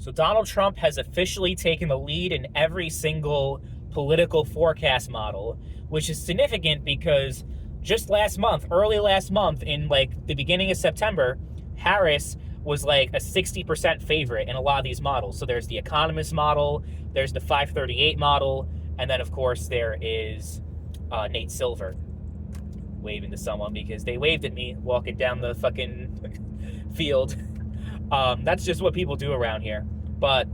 So Donald Trump has officially taken the lead in every single political forecast model, which is significant because just last month, early last month, in like the beginning of September, Harris was like a 60% favorite in a lot of these models. So there's the Economist model, there's the 538 model, and then of course there is Nate Silver waving to someone because they waved at me walking down the fucking field. That's just what people do around here. But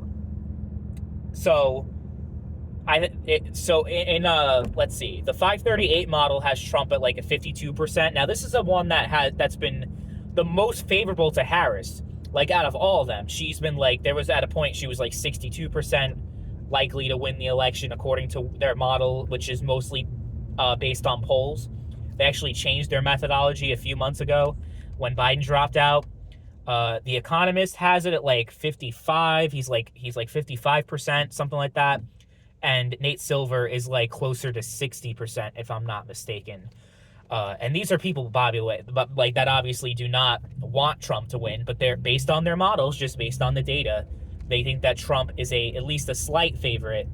so let's see, the 538 model has Trump at like a 52%. Now this is the one that's been the most favorable to Harris. Like out of all of them, she's been like, there was at a point she was like 62% likely to win the election according to their model, which is mostly based on polls. They actually changed their methodology a few months ago when Biden dropped out. The Economist has it at like 55. He's like 55%, something like that. And Nate Silver is like closer to 60%, if I'm not mistaken. And these are people, Bobby, but like that obviously do not want Trump to win, but they're based on their models, just based on the data. They think that Trump is at least a slight favorite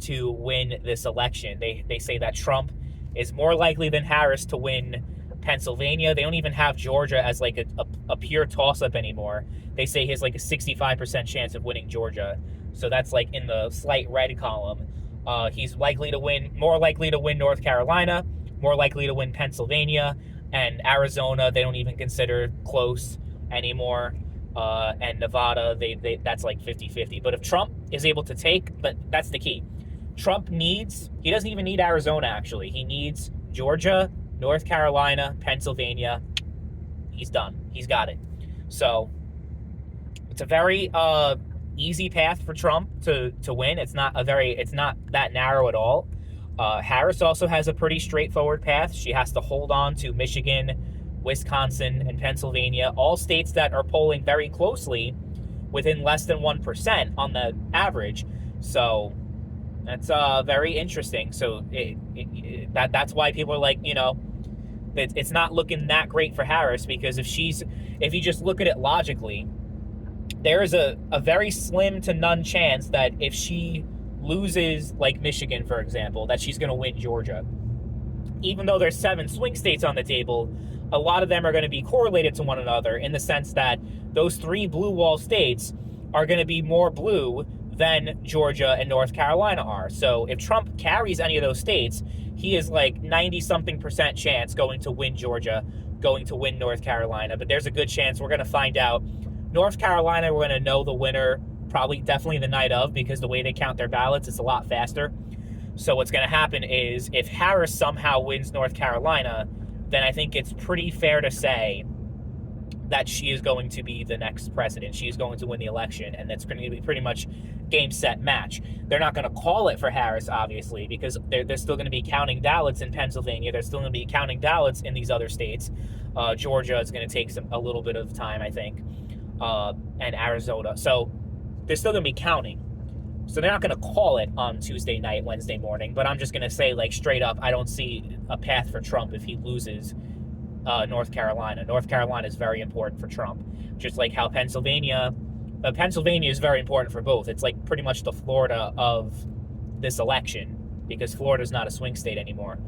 to win this election. They say that Trump is more likely than Harris to win Pennsylvania. They don't even have Georgia as like a pure toss-up anymore. They say he has like a 65% chance of winning Georgia. So that's like in the slight red column. He's likely to win, more likely to win North Carolina, more likely to win Pennsylvania, and Arizona they don't even consider close anymore. And Nevada, that's like 50-50. But if Trump is able to but that's the key. He doesn't even need Arizona, actually. He needs Georgia, North Carolina, Pennsylvania. He's done. He's got it. So it's a very easy path for Trump to win. It's not that narrow at all. Harris also has a pretty straightforward path. She has to hold on to Michigan, Wisconsin, and Pennsylvania, all states that are polling very closely within less than 1% on the average. So that's very interesting. So that's why people are like, it's not looking that great for Harris, because if you just look at it logically, there is a very slim to none chance that if she loses, like Michigan, for example, that she's going to win Georgia. Even though there's 7 swing states on the table, a lot of them are going to be correlated to one another in the sense that those 3 blue wall states are going to be more blue than Georgia and North Carolina are. So if Trump carries any of those states, he is like 90-something% chance going to win Georgia, going to win North Carolina. But there's a good chance we're going to find out. North Carolina, we're going to know the winner definitely the night of, because the way they count their ballots is a lot faster. So what's going to happen is if Harris somehow wins North Carolina, then I think it's pretty fair to say that she is going to be the next president. She is going to win the election, and that's going to be pretty much game, set, match. They're not going to call it for Harris, obviously, because they're still going to be counting ballots in Pennsylvania. They're still going to be counting ballots in these other states. Georgia is going to take a little bit of time, I think, and Arizona. So they're still going to be counting. So they're not going to call it on Tuesday night, Wednesday morning. But I'm just going to say, like, straight up, I don't see a path for Trump if he loses North Carolina. North Carolina is very important for Trump. Just like how Pennsylvania is very important for both. It's like pretty much the Florida of this election, because Florida is not a swing state anymore.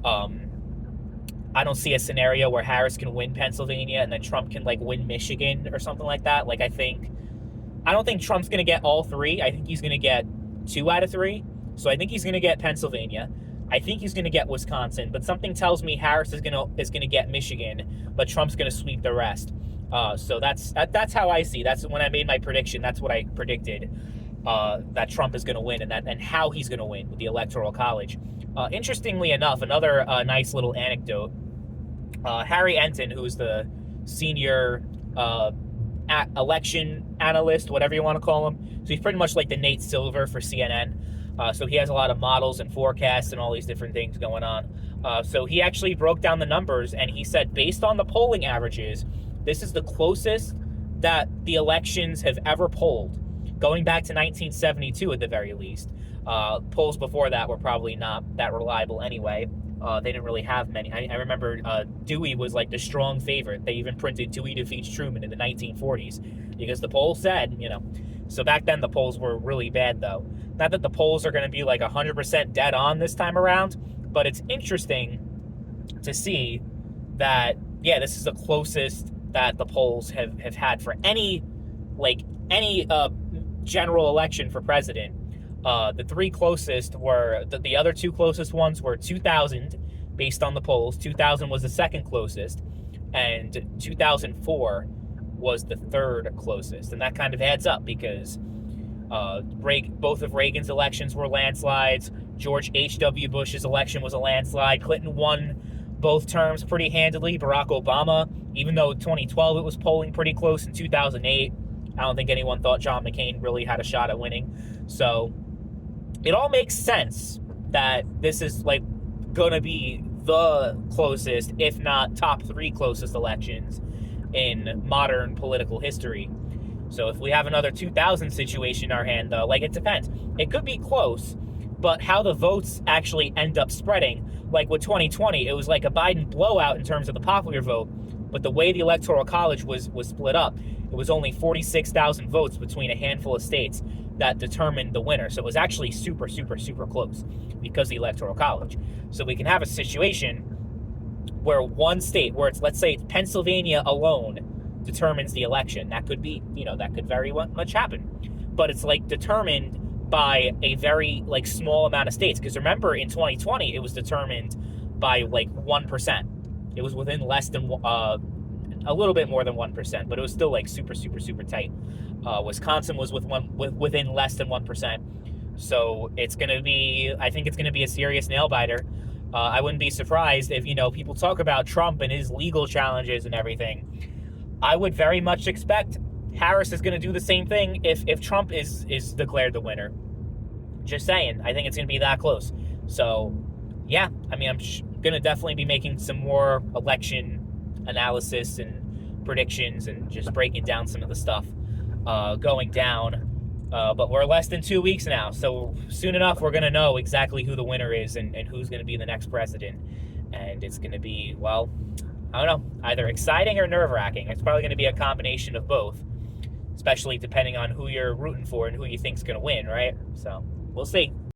I don't see a scenario where Harris can win Pennsylvania and then Trump can like win Michigan or something like that. Like I don't think Trump's going to get all 3. I think he's going to get 2 out of 3. So I think he's going to get Pennsylvania. I think he's going to get Wisconsin, but something tells me Harris is going to get Michigan, but Trump's going to sweep the rest. So that's how I see. That's when I made my prediction. That's what I predicted, that Trump is going to win, and how he's going to win with the Electoral College. Interestingly enough, another nice little anecdote. Harry Enton, who's the senior election analyst, whatever you want to call him. So he's pretty much like the Nate Silver for CNN. So he has a lot of models and forecasts and all these different things going on. So he actually broke down the numbers, and he said, based on the polling averages, this is the closest that the elections have ever polled, going back to 1972 at the very least. Polls before that were probably not that reliable anyway. They didn't really have many. I remember Dewey was like the strong favorite. They even printed Dewey defeats Truman in the 1940s because the poll said, So back then the polls were really bad, though. Not that the polls are going to be like 100% dead on this time around, but it's interesting to see that, yeah, this is the closest that the polls have had for any general election for president. The three closest were, the other two closest ones were 2000, based on the polls. 2000 was the second closest, and 2004 was the third closest. And that kind of adds up because both of Reagan's elections were landslides. George H.W. Bush's election was a landslide. Clinton won both terms pretty handily. Barack Obama, even though 2012 it was polling pretty close, in 2008, I don't think anyone thought John McCain really had a shot at winning. So it all makes sense that this is like going to be the closest, if not top three closest elections in modern political history. So if we have another 2000 situation in our hand, though, like, it depends. It could be close, but how the votes actually end up spreading, like with 2020, it was like a Biden blowout in terms of the popular vote, but the way the Electoral College was split up, it was only 46,000 votes between a handful of states that determined the winner. So it was actually super, super, super close because of the Electoral College. So we can have a situation where one state, where it's, let's say, Pennsylvania alone determines the election. That could be, that could very much happen. But it's like determined by a very like small amount of states. Because remember, in 2020, it was determined by like 1%. It was within less than a little bit more than 1%, but it was still like super, super, super tight. Wisconsin was within less than 1%. So it's going to be, I think it's going to be a serious nail biter. I wouldn't be surprised if, people talk about Trump and his legal challenges and everything. I would very much expect Harris is going to do the same thing if Trump is declared the winner. Just saying. I think it's going to be that close. So, yeah. I mean, I'm going to definitely be making some more election analysis and predictions and just breaking down some of the stuff going down. But we're less than 2 weeks now. So soon enough, we're going to know exactly who the winner is and who's going to be the next president. And it's going to be, well, I don't know, either exciting or nerve-wracking. It's probably going to be a combination of both, especially depending on who you're rooting for and who you think's going to win, right? So we'll see.